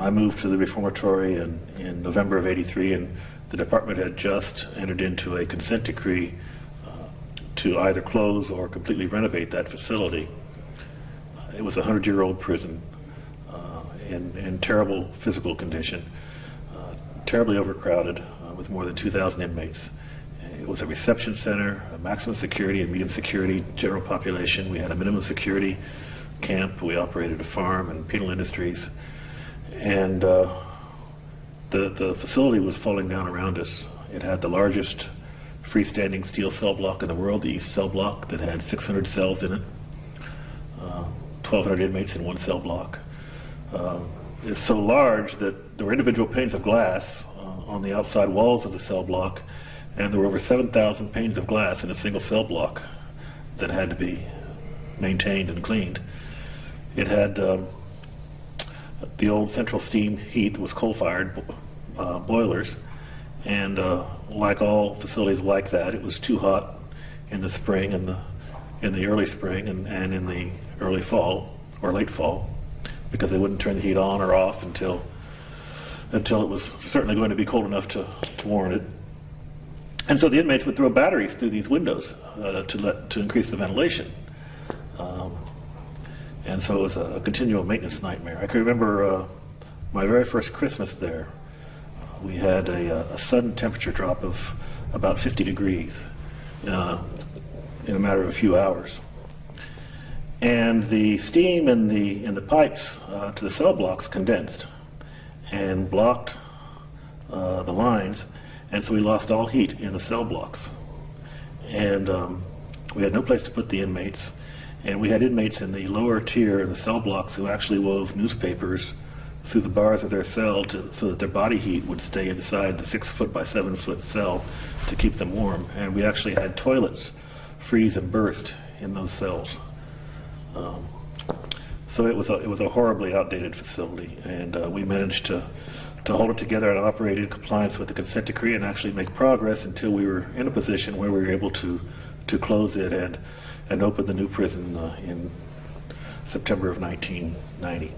I moved to the reformatory in November of '83, and the department had just entered into a consent decree to either close or completely renovate that facility. It was a 100-year-old prison in terrible physical condition, terribly overcrowded with more than 2,000 inmates. It was a reception center, a maximum security and medium security general population. We had a minimum security camp. We operated a farm and penal industries. And the facility was falling down around us. It had the largest freestanding steel cell block in the world, the East Cell Block, that had 600 cells in it, 1,200 inmates in one cell block. It's so large that there were individual panes of glass on the outside walls of the cell block, and there were over 7,000 panes of glass in a single cell block that had to be maintained and cleaned. It had the old central steam heat was coal-fired boilers, and like all facilities like that, it was too hot in the spring and in the early spring and in the early fall or late fall, because they wouldn't turn the heat on or off until it was certainly going to be cold enough to warrant it. And so the inmates would throw batteries through these windows to increase the ventilation. And so it was a continual maintenance nightmare. I can remember my very first Christmas there. We had a sudden temperature drop of about 50 degrees in a matter of a few hours. And the steam in the pipes to the cell blocks condensed and blocked the lines, and so we lost all heat in the cell blocks. And we had no place to put the inmates, and we had inmates in the lower tier in the cell blocks who actually wove newspapers through the bars of their cell so that their body heat would stay inside the 6-foot by 7-foot cell to keep them warm. And we actually had toilets freeze and burst in those cells. So it was a horribly outdated facility, and we managed to hold it together and operate in compliance with the consent decree and actually make progress until we were in a position where we were able to close it and open the new prison in September of 1990.